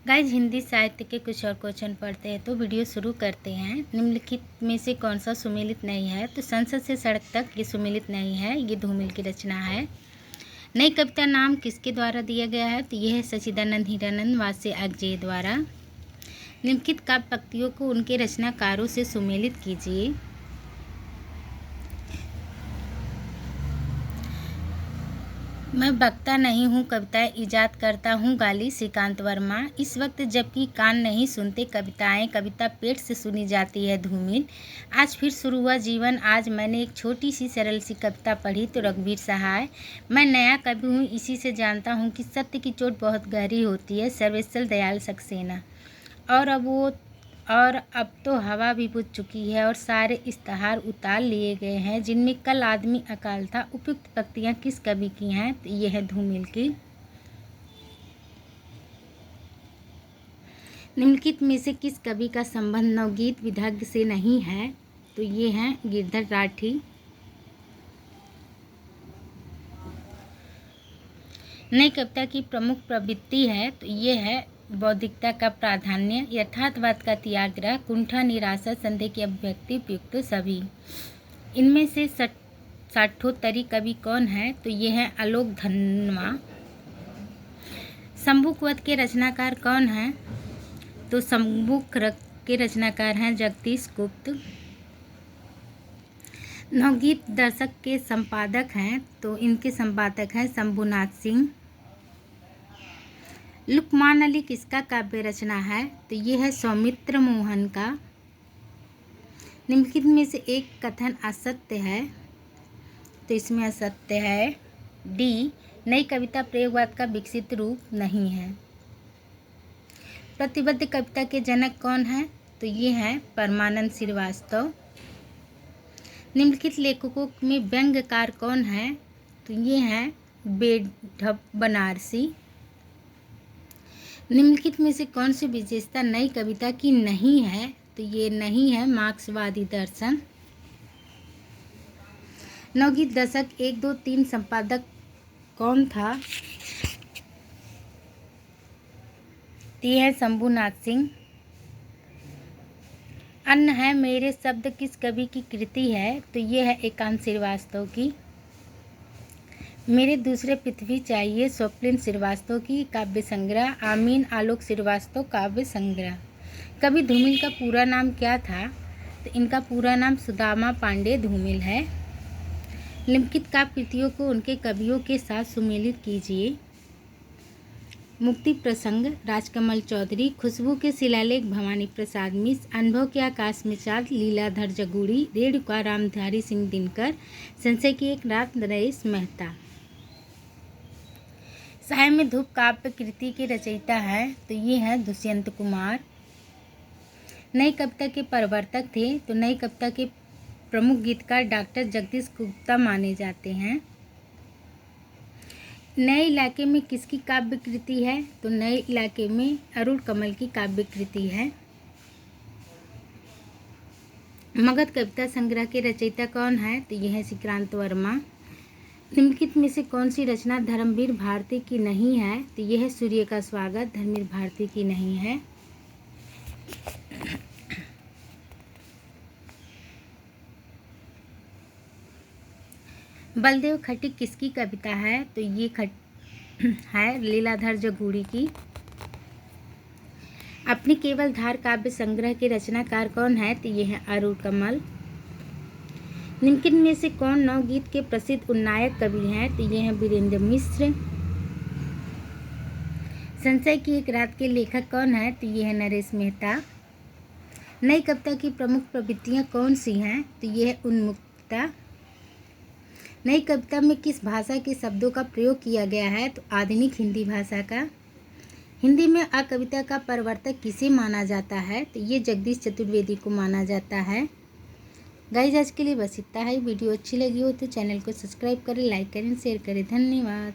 Guys Hindi साहित्य के कुछ और क्वेश्चन पढ़ते हैं तो वीडियो शुरू करते हैं। निम्नलिखित में से कौन सा सुमेलित नहीं है? तो संसद से सड़क तक ये सुमेलित नहीं है, ये धूमिल की रचना है। नई कविता नाम किसके द्वारा दिया गया है? तो यह है सच्चिदानंद हीरानंद वास्य अगजेय द्वारा। निम्नलिखित काव्य पंक्तियों को उनके रचनाकारों से सुमेलित कीजिए। मैं बकता नहीं हूँ, कविताएं ईजाद करता हूँ, गाली श्रीकांत वर्मा। इस वक्त जबकि कान नहीं सुनते कविताएं, कविता पेट से सुनी जाती है धूमिल। आज फिर शुरू हुआ जीवन, आज मैंने एक छोटी सी सरल सी कविता पढ़ी तो रघुवीर सहाय। मैं नया कवि हूँ, इसी से जानता हूँ कि सत्य की चोट बहुत गहरी होती है, सर्वेश्वर दयाल सक्सेना। और अब तो हवा भी बुझ चुकी है और सारे इश्तहार उतार लिए गए हैं जिनमें कल आदमी अकाल था। उपयुक्त पंक्तियाँ किस कवि की हैं? तो ये है धूमिल की। निम्नलिखित में से किस कवि का संबंध नवगीत विधग्ध से नहीं है? तो ये हैं गिरधर राठी। नई कविता की प्रमुख प्रवृत्ति है तो ये है बौद्धिकता का प्राधान्य, यथार्थवाद का त्यागग्रह, कुंठा, निराशा, संदेह की अभिव्यक्ति, उपयुक्त सभी। इनमें से साठोत्तरी कवि कौन है? तो ये है आलोक धनवा। शंभुक वध के रचनाकार कौन है? तो शंभुक के रचनाकार हैं जगदीश गुप्त। नवगीत दशक के संपादक हैं तो इनके संपादक हैं शंभुनाथ सिंह। लुकमान अली किसका काव्य रचना है? तो ये है सौमित्र मोहन का। निम्नलिखित में से एक कथन असत्य है तो इसमें असत्य है डी, नई कविता प्रयोगवाद का विकसित रूप नहीं है। प्रतिबद्ध कविता के जनक कौन है? तो ये है परमानंद श्रीवास्तव। निम्नलिखित लेखकों में व्यंग्यकार कौन है? तो ये है बेढब बनारसी। निम्नलिखित में से कौन सी विशेषता नई कविता की नहीं है? तो ये नहीं है मार्क्सवादी दर्शन। नवगीत दशक 1, 2, 3 संपादक कौन था? ये है शंभुनाथ सिंह। अन्न है मेरे शब्द किस कवि की कृति है? तो ये है एकांत श्रीवास्तव की। मेरे दूसरे पृथ्वी चाहिए स्वप्निल श्रीवास्तव की काव्य संग्रह। आमीन आलोक श्रीवास्तव काव्य संग्रह। कवि धूमिल का पूरा नाम क्या था? तो इनका पूरा नाम सुदामा पांडे धूमिल है। निम्नलिखित काव्य कृतियों को उनके कवियों के साथ सुमेलित कीजिए। मुक्ति प्रसंग राजकमल चौधरी, खुशबू के शिलालेख भवानी प्रसाद मिश्र, अनुभव के आकाश में चाँद लीलाधर जगूड़ी, रेणु का रामधारी सिंह दिनकर, संशय की एक रात नरेश मेहता। साय में धूप काव्य कृति के रचयिता है तो ये है दुष्यंत कुमार। नई कविता के प्रवर्तक थे तो नई कविता के प्रमुख गीतकार डॉक्टर जगदीश गुप्ता माने जाते हैं। नए इलाके में किसकी काव्य कृति है? तो नए इलाके में अरुण कमल की काव्य कृति है। मगध कविता संग्रह के रचयिता कौन है? तो यह है श्रीकांत वर्मा। निम्नलिखित में से कौन सी रचना धर्मवीर भारती की नहीं है? तो यह है सूर्य का स्वागत, धर्मवीर भारती की नहीं है। बलदेव खट्टिक किसकी कविता है? तो ये है लीलाधर जगूड़ी की। अपनी केवल धार काव्य संग्रह के रचनाकार कौन है? तो ये है अरुण कमल। निम्नलिखित में से कौन नवगीत के प्रसिद्ध उन्नायक कवि हैं? तो ये हैं वीरेंद्र मिश्र। संशय की एक रात के लेखक कौन है? तो ये है नरेश मेहता। नई कविता की प्रमुख प्रवृत्तियाँ कौन सी हैं? तो ये है उन्मुक्तता। नई कविता में किस भाषा के शब्दों का प्रयोग किया गया है? तो आधुनिक हिंदी भाषा का। हिंदी में आ कविता का प्रवर्तक किसे माना जाता है? तो ये जगदीश चतुर्वेदी को माना जाता है। गाइस आज के लिए बस इतना है। वीडियो अच्छी लगी हो तो चैनल को सब्सक्राइब करें, लाइक करें, शेयर करें। धन्यवाद।